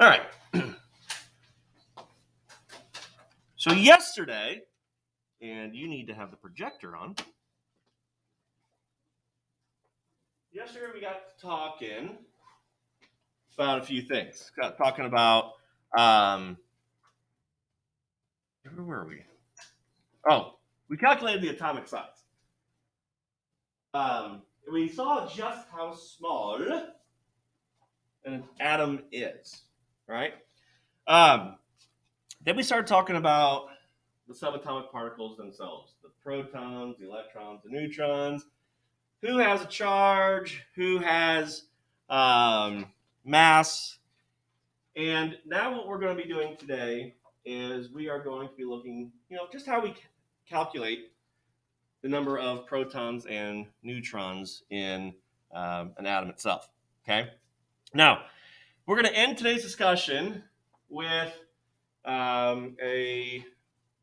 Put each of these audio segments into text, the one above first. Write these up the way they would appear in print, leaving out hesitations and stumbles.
All right. So yesterday, and you need to have the projector on. Yesterday we got to talking about a few things. Got talking about where were we? Oh, we calculated the atomic size. We saw just how small an atom is, right? Then we started talking about the subatomic particles themselves, the protons, the electrons, the neutrons, who has a charge, who has mass. And now what we're going to be doing today is we are going to be looking, just how we calculate the number of protons and neutrons in an atom itself, okay? Now, we're going to end today's discussion with a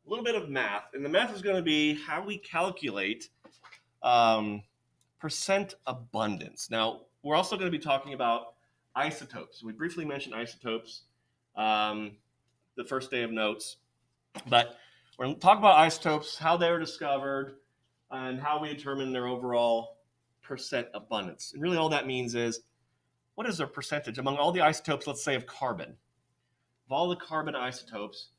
little bit of math. And the math is going to be how we calculate percent abundance. Now, we're also going to be talking about isotopes. We briefly mentioned isotopes the first day of notes, but we're going to talk about isotopes, how they were discovered, and how we determine their overall percent abundance. And really all that means is, what is their percentage among all the isotopes, let's say, of carbon? Of all the carbon isotopes,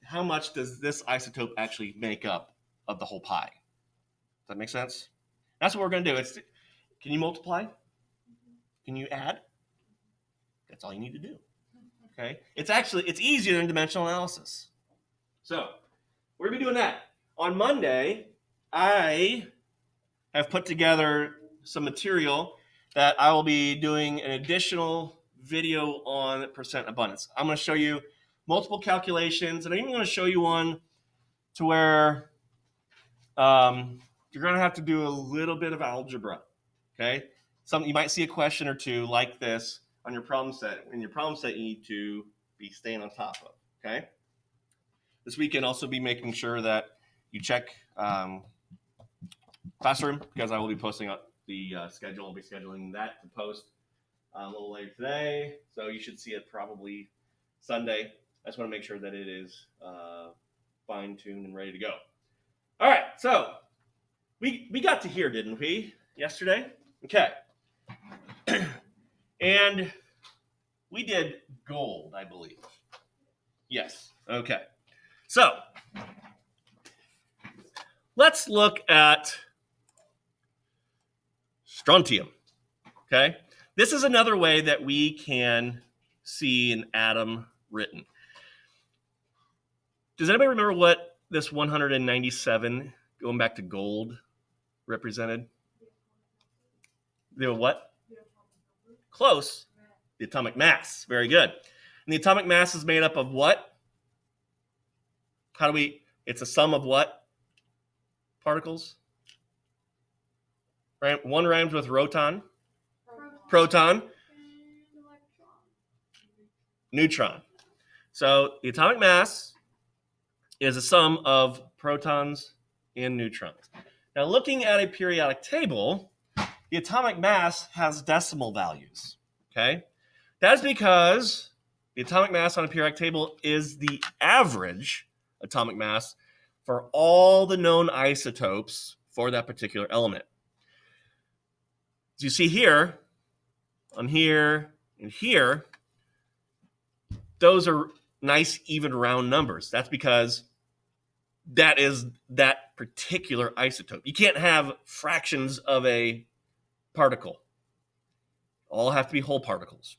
how much does this isotope actually make up of the whole pie? Does that make sense? That's what we're going to do. Can you multiply? Can you add? That's all you need to do. Okay? It's easier than dimensional analysis. So we're going to be doing that. On Monday, I have put together some material that I will be doing an additional video on percent abundance. I'm going to show you multiple calculations, and I'm even going to show you one to where you're going to have to do a little bit of algebra, okay? You might see a question or two like this on your problem set. In your problem set, you need to be staying on top of, okay? This weekend, also be making sure that you check Classroom, because I will be posting up the schedule. I'll be scheduling that to post a little later today, so you should see it probably Sunday. I just want to make sure that it is fine-tuned and ready to go. All right, so we got to here, didn't we, yesterday? Okay. And we did gold, I believe. Yes, okay. So let's look at strontium, okay? This is another way that we can see an atom written. Does anybody remember what this 197, going back to gold, represented? The what? Close. The atomic mass. Very good. And the atomic mass is made up of what? It's a sum of what? Particles? Right? One rhymes with roton. Proton. Neutron. So the atomic mass is a sum of protons and neutrons. Now, looking at a periodic table, the atomic mass has decimal values, okay? That's because the atomic mass on a periodic table is the average atomic mass for all the known isotopes for that particular element. As you see here, on here, and here, those are nice, even round numbers. That's because that is that particular isotope. You can't have fractions of a particle. All have to be whole particles.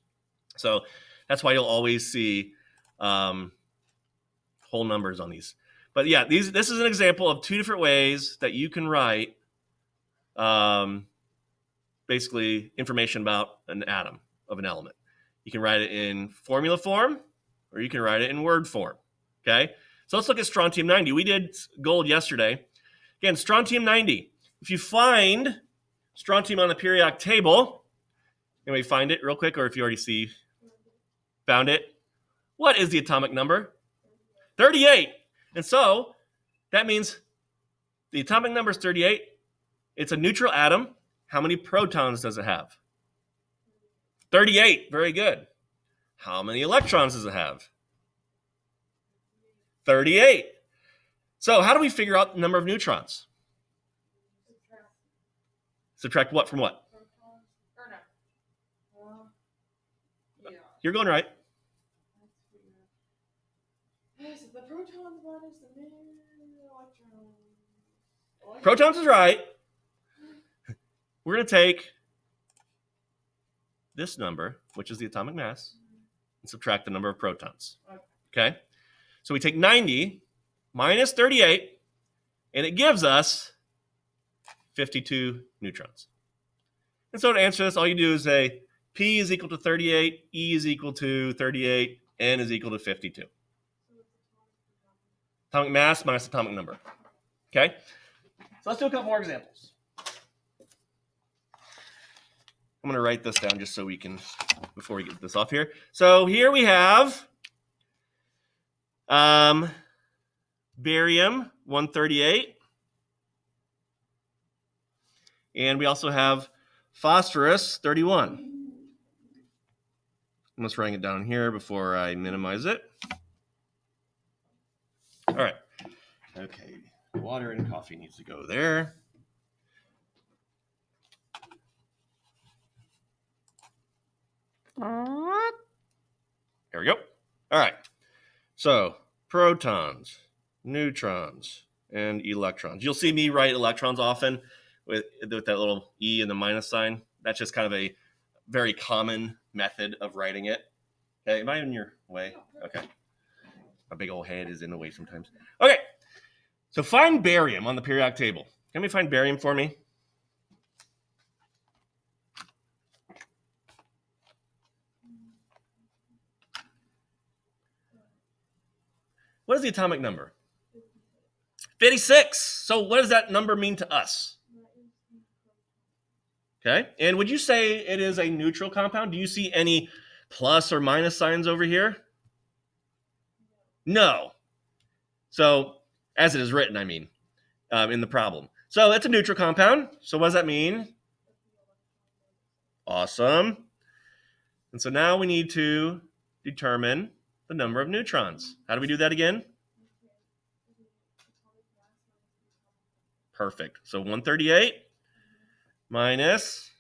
So that's why you'll always see whole numbers on these. But yeah, this is an example of two different ways that you can write basically information about an atom of an element. You can write it in formula form, or you can write it in word form, okay? So let's look at strontium-90. We did gold yesterday. Again, strontium-90. If you find strontium on the periodic table, anybody find it real quick, or if you already found it, what is the atomic number? 38. And so that means the atomic number is 38. It's a neutral atom. How many protons does it have? 38. Very good. How many electrons does it have? 38. So how do we figure out the number of neutrons? Subtract what from what? You're going right. The protons minus the electrons. Protons is right. We're going to take this number, which is the atomic mass, and subtract the number of protons. Okay? So we take 90 minus 38, and it gives us 52 neutrons. And so to answer this, all you do is say P is equal to 38, E is equal to 38, N is equal to 52. Atomic mass minus atomic number. Okay? So let's do a couple more examples. I'm going to write this down just so we can, before we get this off here. So here we have barium 138. And we also have phosphorus 31. I'm just writing it down here before I minimize it. All right. Okay. Water and coffee needs to go there. There we go. All right. So protons, neutrons, and electrons. You'll see me write electrons often with that little E and the minus sign. That's just kind of a very common method of writing it. Okay, am I in your way? Okay. My big old head is in the way sometimes. Okay, so find barium on the periodic table. Can we find barium for me? What is the atomic number? 56. So what does that number mean to us? Okay, and would you say it is a neutral compound? Do you see any plus or minus signs over here? No. So, as it is written, I mean, in the problem. So it's a neutral compound. So what does that mean? Awesome. And so now we need to determine the number of neutrons. How do we do that again? Perfect. So 138 minus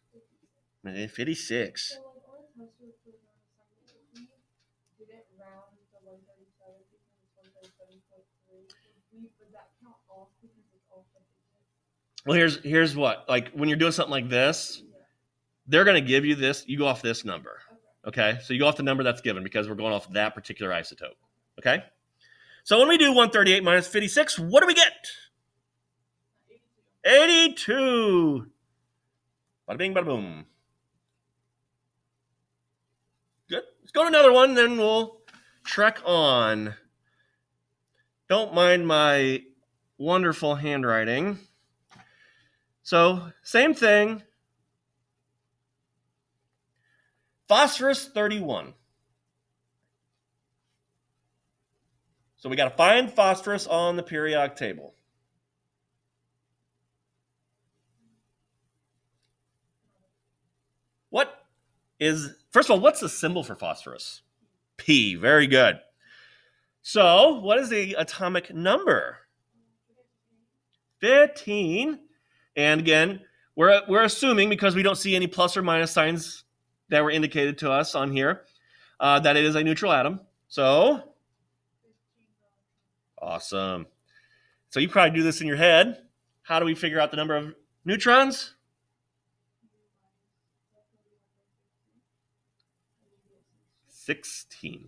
56. Well, here's what. Like when you're doing something like this, they're going to give you this. You go off this number. Okay? So you go off the number that's given because we're going off that particular isotope. Okay? So when we do 138 minus 56, what do we get? 82. Bada bing, bada boom. Good. Let's go to another one, then we'll trek on. Don't mind my wonderful handwriting. So, same thing. Phosphorus 31. So we got to find phosphorus on the periodic table. First of all, what's the symbol for phosphorus? P. Very good. So, what is the atomic number? 15. And again, we're assuming, because we don't see any plus or minus signs that were indicated to us on here, that it is a neutral atom. So, awesome. So you probably do this in your head. How do we figure out the number of neutrons? $16.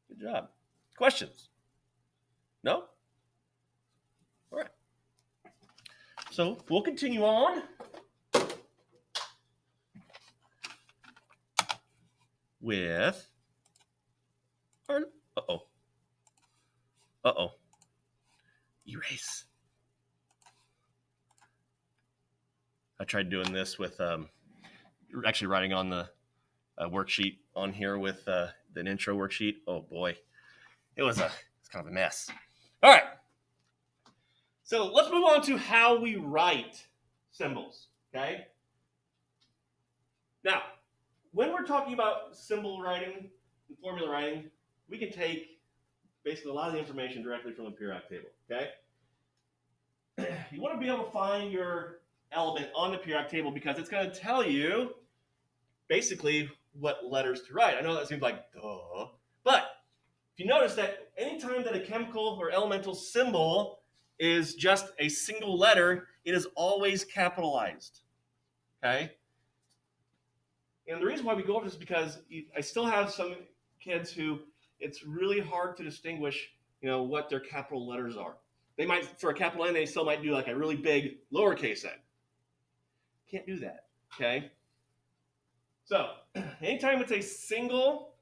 Good job. Questions? No? All right. So we'll continue on with our, erase. I tried doing this with actually writing on the worksheet on here with the intro worksheet. Oh boy, it's kind of a mess. All right, so let's move on to how we write symbols. Okay, talking about symbol writing and formula writing, we can take basically a lot of the information directly from the periodic table, okay? You want to be able to find your element on the periodic table because it's going to tell you basically what letters to write. I know that seems like duh, but if you notice that anytime that a chemical or elemental symbol is just a single letter, it is always capitalized, okay? And the reason why we go over this is because I still have some kids who it's really hard to distinguish, what their capital letters are. They might, for a capital N, they still might do like a really big lowercase n. Can't do that, okay? So anytime it's a single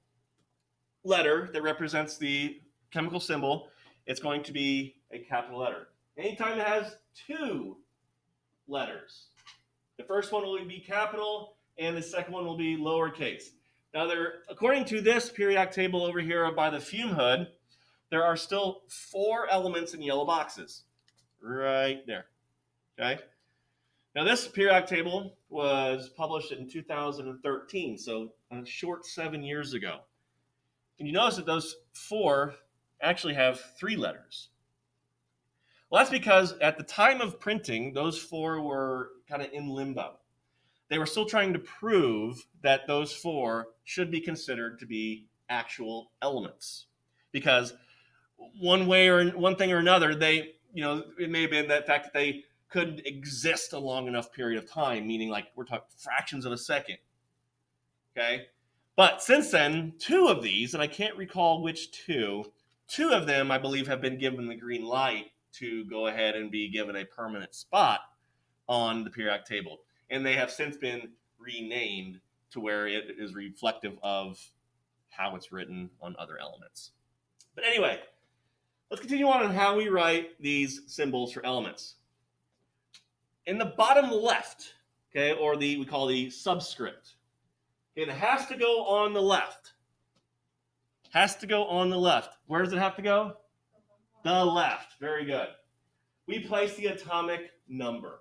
letter that represents the chemical symbol, it's going to be a capital letter. Anytime it has two letters, the first one will be capital and the second one will be lowercase. Now, according to this periodic table over here by the fume hood, there are still 4 elements in yellow boxes right there, okay? Now, this periodic table was published in 2013, so a short 7 years ago. And you notice that those 4 actually have 3 letters. Well, that's because at the time of printing, those 4 were kind of in limbo. They were still trying to prove that those 4 should be considered to be actual elements. Because one thing or another, it may have been that fact that they couldn't exist a long enough period of time, meaning like we're talking fractions of a second. Okay? But since then, 2 of these, and I can't recall which 2 of them, I believe, have been given the green light to go ahead and be given a permanent spot on the periodic table. And they have since been renamed to where it is reflective of how it's written on other elements. But anyway, let's continue on how we write these symbols for elements. In the bottom left, okay, or we call the subscript, it has to go on the left. Has to go on the left. Where does it have to go? The left. Very good. We place the atomic number,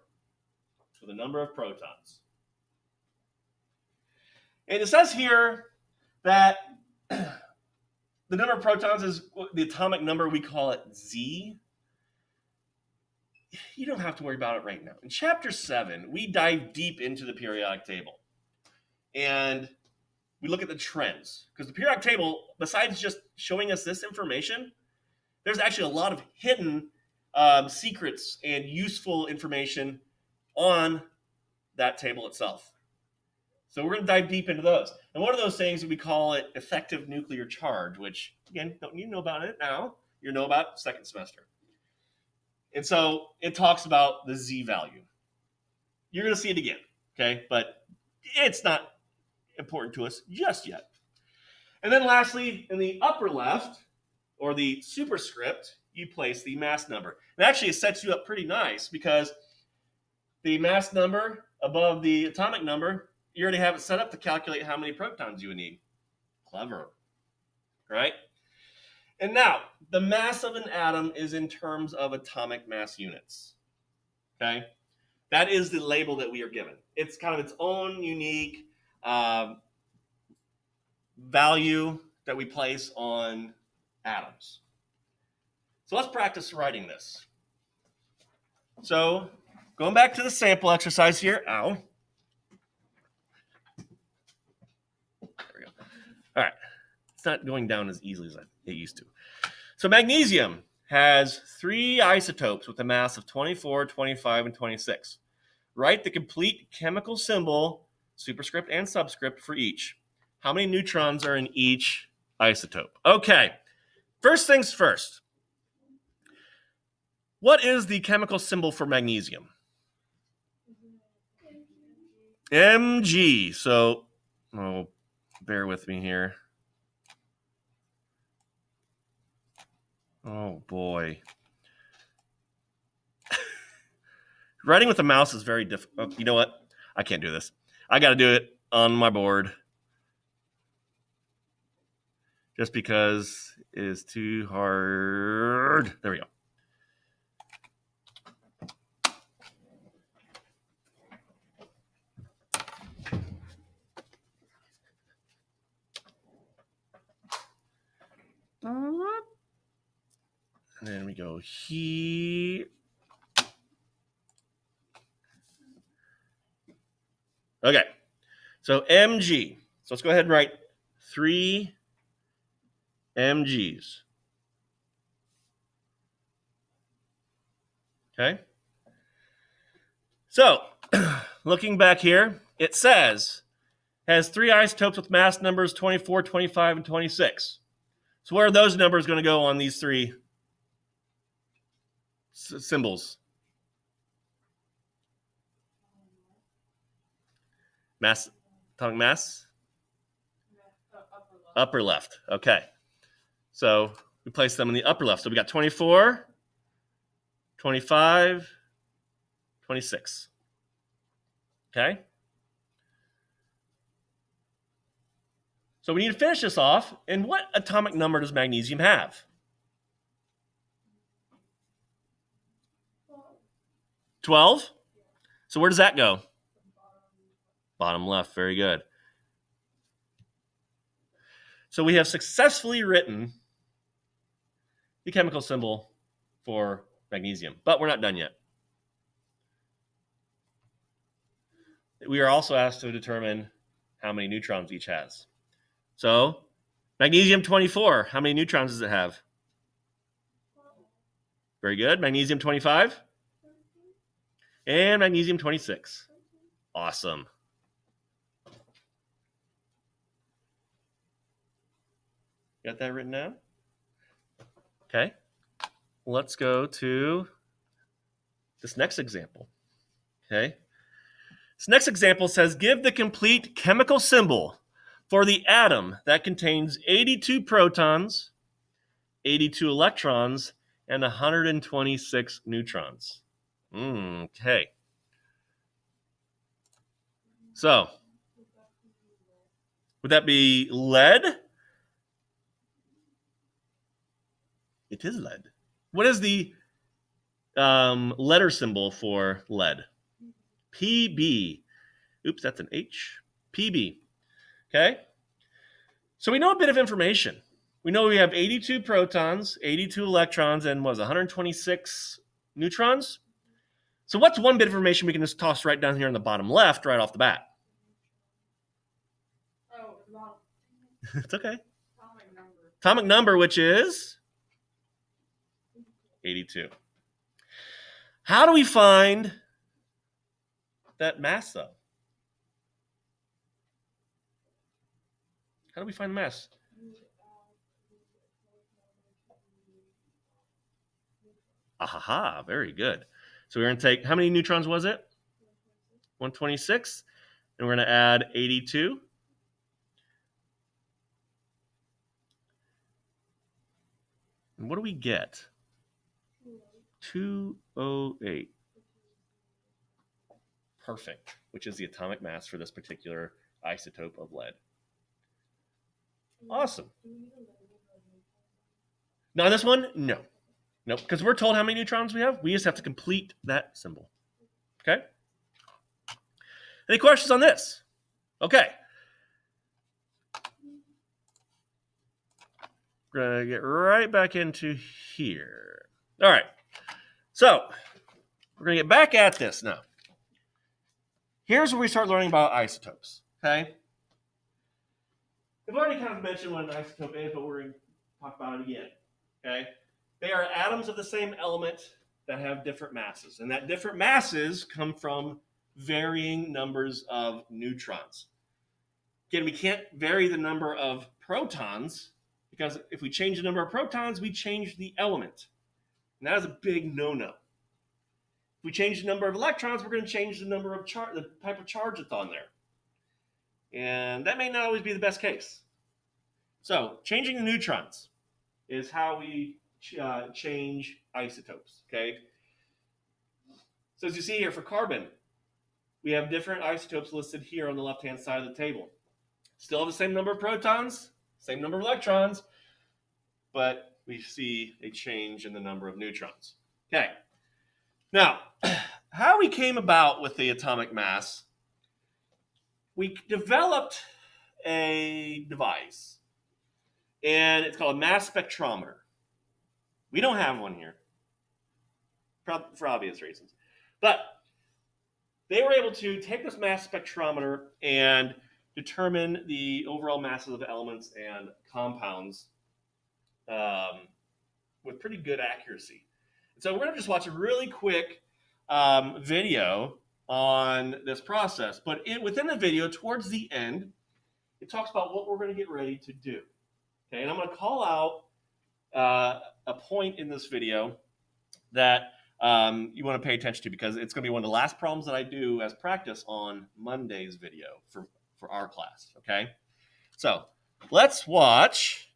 so the number of protons. And it says here that the number of protons is the atomic number. We call it Z. You don't have to worry about it right now. In Chapter 7, we dive deep into the periodic table. And we look at the trends. Because the periodic table, besides just showing us this information, there's actually a lot of hidden secrets and useful information on that table itself. So we're going to dive deep into those. And one of those things, we call it effective nuclear charge, which, again, don't need to know about it now. You know about second semester. And so it talks about the Z value. You're going to see it again, okay? But it's not important to us just yet. And then lastly, in the upper left, or the superscript, you place the mass number. And actually, it sets you up pretty nice because the mass number above the atomic number, you already have it set up to calculate how many protons you would need. Clever, right? And now, the mass of an atom is in terms of atomic mass units, okay? That is the label that we are given. It's kind of its own unique value that we place on atoms. So let's practice writing this. So going back to the sample exercise here. Ow. There we go. All right. It's not going down as easily as it used to. So magnesium has 3 isotopes with a mass of 24, 25, and 26. Write the complete chemical symbol, superscript and subscript, for each. How many neutrons are in each isotope? Okay. First things first. What is the chemical symbol for magnesium? Mg. So, bear with me here. Oh, boy. Writing with a mouse is very difficult. Oh, you know what? I can't do this. I got to do it on my board. Just because it is too hard. There we go. And then we go here. Okay. So Mg. So let's go ahead and write 3 Mgs. Okay. So looking back here, it says has 3 isotopes with mass numbers 24, 25, and 26. So where are those numbers going to go on these 3 symbols? Mass, atomic mass? Upper left. Okay. So we place them in the upper left. So we got 24, 25, 26. Okay. So we need to finish this off. And what atomic number does magnesium have? 12. So where does that go? Bottom left. Very good. So we have successfully written the chemical symbol for magnesium, but we're not done yet. We are also asked to determine how many neutrons each has. So magnesium 24, how many neutrons does it have? Very good. Magnesium 25 and magnesium 26. Awesome. Got that written down? Okay. Let's go to this next example. Okay. This next example says, give the complete chemical symbol for the atom that contains 82 protons, 82 electrons, and 126 neutrons. Okay. So, would that be lead? It is lead. What is the letter symbol for lead? PB. Oops, that's an H. PB. Okay. So we know a bit of information. We know we have 82 protons, 82 electrons, and 126 neutrons. So what's one bit of information we can just toss right down here on the bottom left, right off the bat? Oh, wow. It's okay. Atomic number. Atomic number, which is 82. How do we find that mass, though? How do we find the mass? Aha, very good. So we're going to take, how many neutrons was it? 126. And we're going to add 82. And what do we get? 208. Perfect, which is the atomic mass for this particular isotope of lead. Awesome. Now this one, no. Nope, because we're told how many neutrons we have. We just have to complete that symbol. Okay? Any questions on this? Okay. We're going to get right back into here. All right. So we're going to get back at this now. Here's where we start learning about isotopes. Okay? I've already kind of mentioned what an isotope is, but we're going to talk about it again. Okay? They are atoms of the same element that have different masses. And that different masses come from varying numbers of neutrons. Again, we can't vary the number of protons because if we change the number of protons, we change the element. And that is a big no-no. If we change the number of electrons, we're going to change the number of the type of charge that's on there. And that may not always be the best case. So changing the neutrons is how we change isotopes, okay? So as you see here for carbon, we have different isotopes listed here on the left-hand side of the table. Still have the same number of protons, same number of electrons, but we see a change in the number of neutrons. Okay. Now, how we came about with the atomic mass, we developed a device, and it's called a mass spectrometer. We don't have one here for obvious reasons. But they were able to take this mass spectrometer and determine the overall masses of elements and compounds with pretty good accuracy. So we're going to just watch a really quick video on this process. But within the video, towards the end, it talks about what we're going to get ready to do. Okay, and I'm going to call out a point in this video that you want to pay attention to, because it's going to be one of the last problems that I do as practice on Monday's video for our class. Okay, so let's watch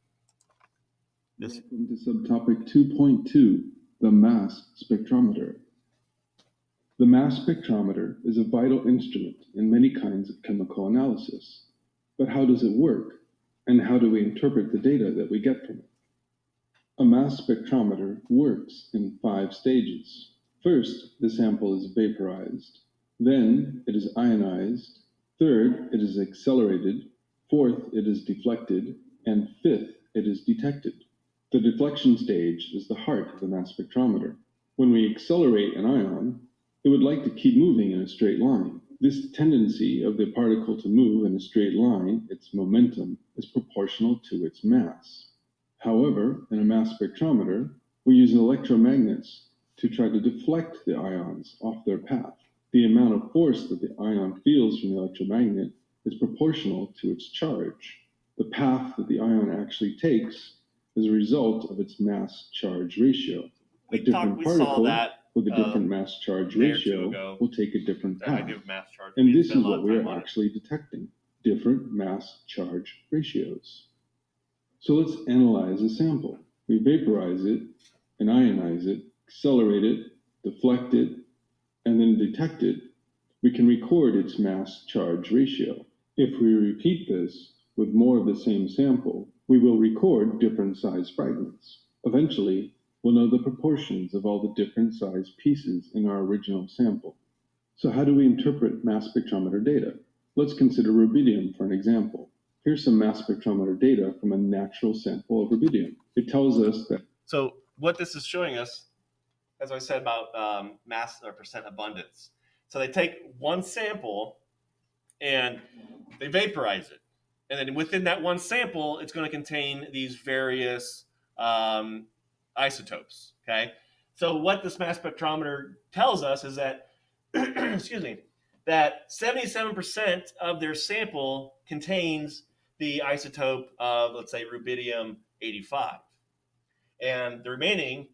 this. Welcome to subtopic 2.2, the mass spectrometer. The mass spectrometer is a vital instrument in many kinds of chemical analysis. But how does it work, and how do we interpret the data that we get from it? A mass spectrometer works in 5 stages. First, the sample is vaporized. Then it is ionized. Third, it is accelerated. Fourth, it is deflected. And fifth, it is detected. The deflection stage is the heart of the mass spectrometer. When we accelerate an ion, it would like to keep moving in a straight line. This tendency of the particle to move in a straight line, its momentum, is proportional to its mass. However, in a mass spectrometer, we use electromagnets to try to deflect the ions off their path. The amount of force that the ion feels from the electromagnet is proportional to its charge. The path that the ion actually takes is a result of its mass-charge ratio. A different particle with a different mass-charge ratio will take a different path. And this is what we are actually detecting, different mass-charge ratios. So let's analyze a sample. We vaporize it, and ionize it, accelerate it, deflect it, and then detect it. We can record its mass-charge ratio. If we repeat this with more of the same sample, we will record different size fragments. Eventually, we'll know the proportions of all the different size pieces in our original sample. So how do we interpret mass spectrometer data? Let's consider rubidium for an example. Here's some mass spectrometer data from a natural sample of rubidium. It tells us that... So what this is showing us, as I said about mass or percent abundance. So they take one sample and they vaporize it. And then within that one sample, it's going to contain these various isotopes, okay? So what this mass spectrometer tells us is that, excuse me, that 77% of their sample contains the isotope of, let's say, rubidium-85. And the remaining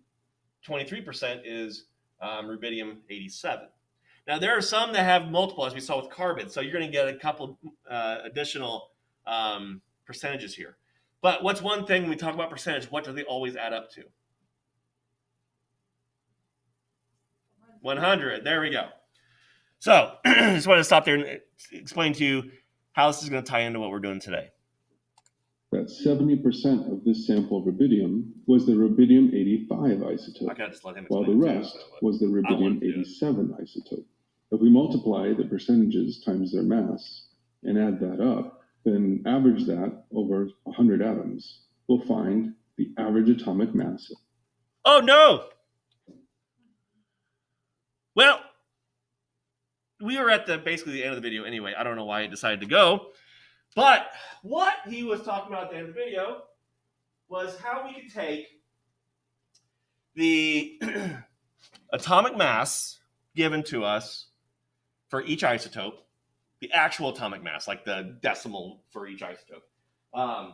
23% is rubidium-87. Now, there are some that have multiple, as we saw with carbon. So you're going to get a couple additional percentages here. But what's one thing when we talk about percentage, what do they always add up to? 100. There we go. So I just wanted to stop there and explain to you how this is going to tie into what we're doing today. That 70% of this sample of rubidium was the rubidium-85 isotope, I just let him while the rest was the rubidium-87 isotope. If we multiply the percentages times their mass and add that up, then average that over 100 atoms, we'll find the average atomic mass. Oh, no! Well, we were at basically the end of the video anyway. I don't know why he decided to go. But what he was talking about at the end of the video was how we could take the atomic mass given to us for each isotope, the actual atomic mass, like the decimal for each isotope,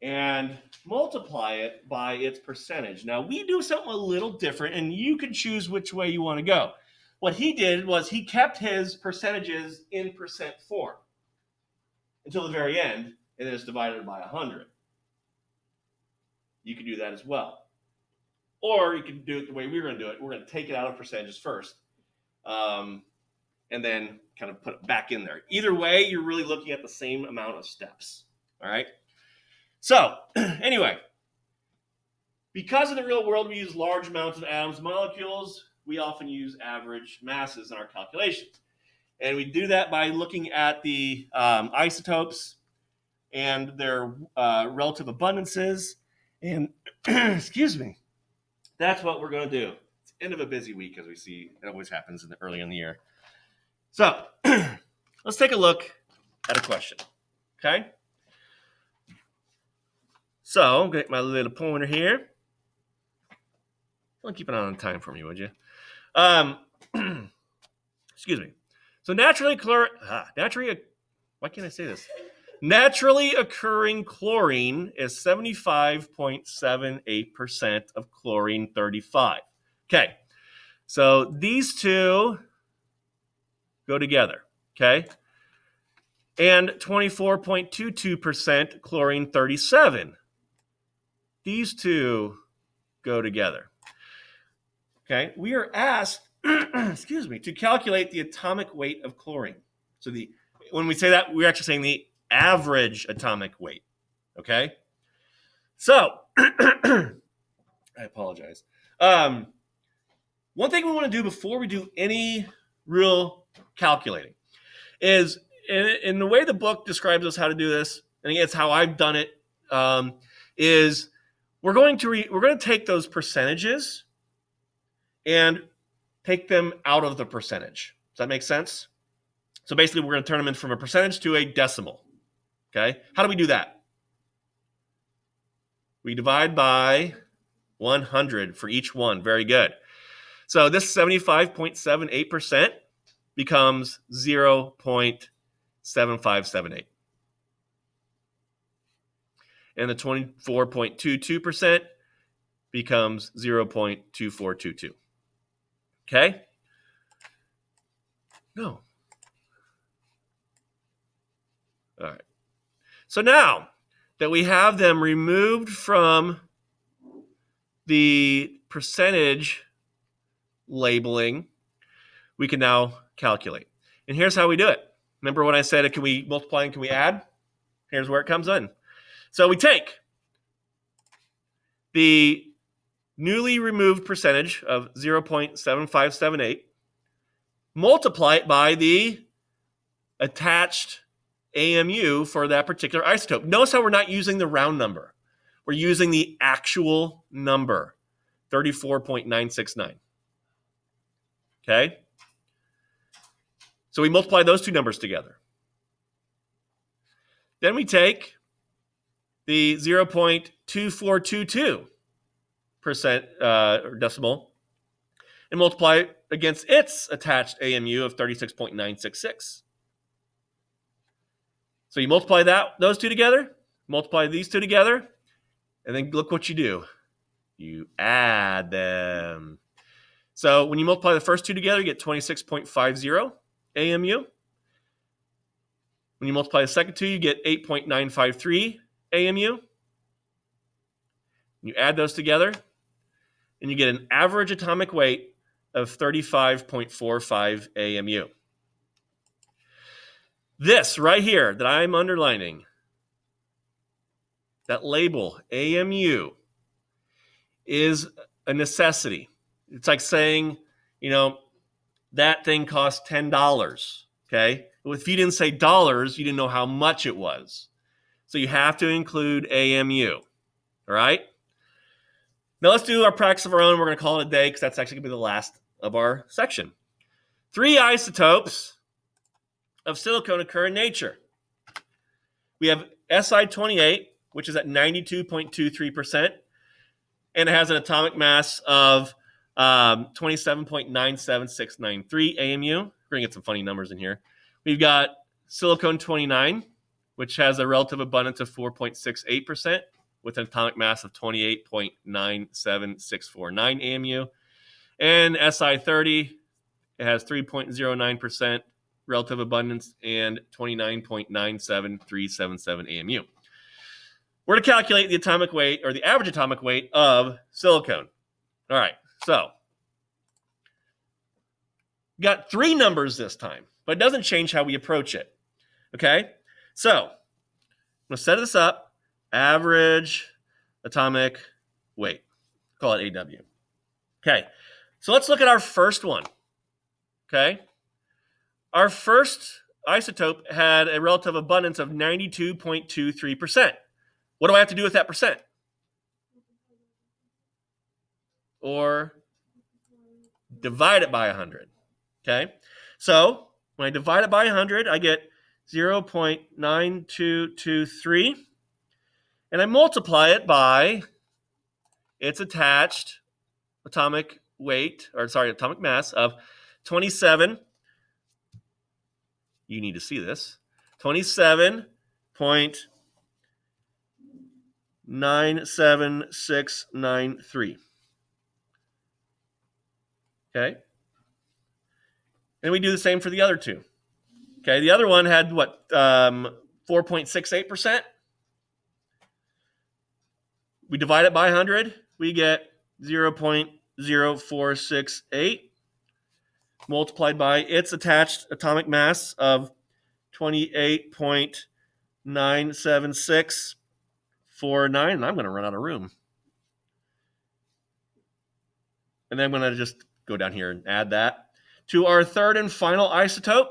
and multiply it by its percentage. Now, we do something a little different, and you can choose which way you want to go. What he did was he kept his percentages in percent form until the very end, and then it's divided by 100. You can do that as well. Or you can do it the way we're going to do it. We're going to take it out of percentages first, and then kind of put it back in there. Either way, you're really looking at the same amount of steps. All right? So, anyway, because in the real world we use large amounts of atoms and molecules, we often use average masses in our calculations. And we do that by looking at the isotopes and their relative abundances. And excuse me, that's what we're going to do. It's the end of a busy week, as we see. It always happens early in the year. So let's take a look at a question. Okay? So get my little pointer here. Well, keep an eye on time for me, would you? Excuse me. So naturally occurring chlorine is 75.78% of chlorine 35. Okay. So these two go together. Okay. And 24.22% chlorine 37. These two go together. Okay. We are asked, excuse me, to calculate the atomic weight of chlorine. So when we say that, we're actually saying the average atomic weight. Okay. So I apologize. One thing we want to do before we do any real calculating is, in the way the book describes us how to do this, and again, it's how I've done it, is we're going to take those percentages and take them out of the percentage. Does that make sense? So basically, we're going to turn them in from a percentage to a decimal. Okay? How do we do that? We divide by 100 for each one. Very good. So this 75.78% becomes 0.7578. And the 24.22% becomes 0.2422. Okay? No. All right. So now that we have them removed from the percentage labeling, we can now calculate. And here's how we do it. Remember when I said, can we multiply and can we add? Here's where it comes in. So we take the newly removed percentage of 0.7578, multiply it by the attached AMU for that particular isotope. Notice how we're not using the round number. We're using the actual number, 34.969. Okay? So we multiply those two numbers together. Then we take the 0.2422% or decimal and multiply it against its attached AMU of 36.966. So you multiply those two together, multiply these two together, and then look what you do. You add them. So when you multiply the first two together, you get 26.50 AMU. When you multiply the second two, you get 8.953 AMU. You add those together, and you get an average atomic weight of 35.45 AMU. This right here that I'm underlining, that label, AMU, is a necessity. It's like saying, that thing costs $10, okay? If you didn't say dollars, you didn't know how much it was. So you have to include AMU, all right? Now let's do our practice of our own. We're going to call it a day because that's actually going to be the last of our section. 3 isotopes of silicon occur in nature. We have Si-28, which is at 92.23%, and it has an atomic mass of 27.97693 AMU. We're going to get some funny numbers in here. We've got silicon-29, which has a relative abundance of 4.68% with an atomic mass of 28.97649 AMU. And Si-30, it has 3.09% relative abundance and 29.97377 AMU. We're going to calculate the atomic weight, or the average atomic weight, of silicon. All right, so we got 3 numbers this time, but it doesn't change how we approach it. Okay, so I'm going to set this up. Average atomic weight. Call it AW. Okay, so let's look at our first one. Okay, our first isotope had a relative abundance of 92.23%. What do I have to do with that percent? or divide it by 100. Okay? So when I divide it by 100, I get 0.9223. And I multiply it by its attached atomic mass of 27. You need to see this. 27.97693. Okay? And we do the same for the other two. Okay, the other one had what? 4.68%. We divide it by 100, we get 0.0468 multiplied by its attached atomic mass of 28.97649. And I'm going to run out of room. And then I'm going to just go down here and add that to our third and final isotope,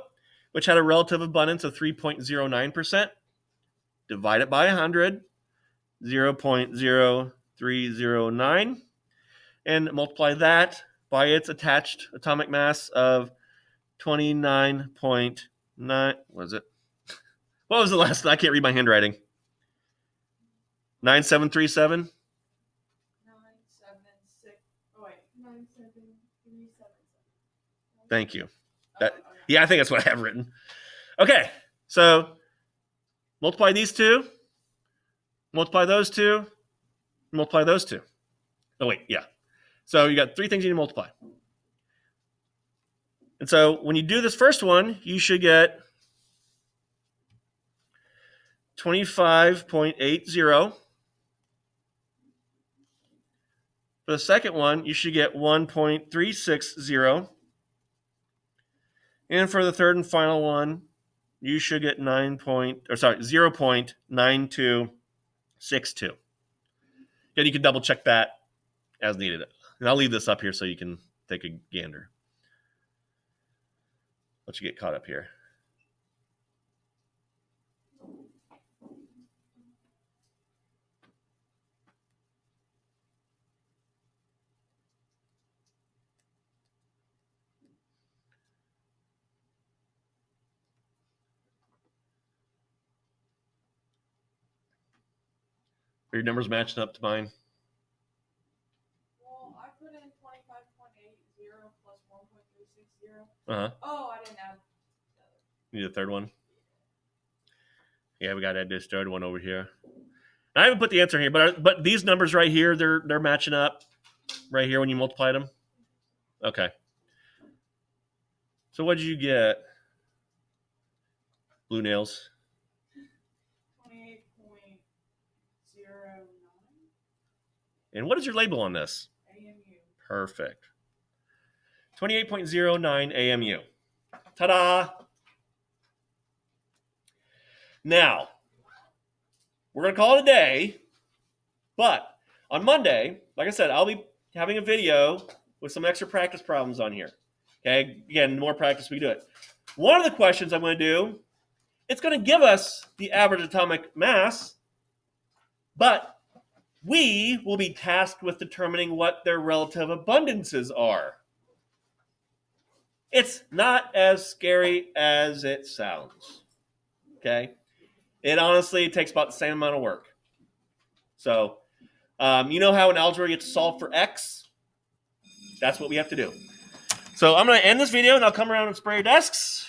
which had a relative abundance of 3.09%. Divide it by 100, 0.0309, and multiply that by its attached atomic mass of 29.9. What is it? What was the last? I can't read my handwriting. 9737. 976. Oh wait, 97377. Thank you. Yeah, I think that's what I have written. Okay, so multiply these two, multiply those two, multiply those two. Oh wait, yeah. So you got three things you need to multiply. And so when you do this first one, you should get 25.80. For the second one, you should get 1.360. And for the third and final one, you should get 0.9262. And you can double check that as needed. And I'll leave this up here so you can take a gander. Let you get caught up here. Are your numbers matching up to mine? Well, I put in 25.80 plus 1.360. Uh-huh. Oh, I didn't add the other. You need a third one? Yeah, we got to add this third one over here. I haven't put the answer here, but these numbers right here, they're matching up right here when you multiply them. Okay. So what did you get? Blue nails. 28.09 And what is your label on this? AMU. Perfect. 28.09 AMU. Ta-da! Now, we're going to call it a day, but on Monday, like I said, I'll be having a video with some extra practice problems on here. Okay, again, the more practice we do it. One of the questions I'm going to do, it's going to give us the average atomic mass, but we will be tasked with determining what their relative abundances are. It's not as scary as it sounds. Okay? It honestly takes about the same amount of work. So, you know how in algebra you have to solve for x? That's what we have to do. So I'm going to end this video, and I'll come around and spray your desks.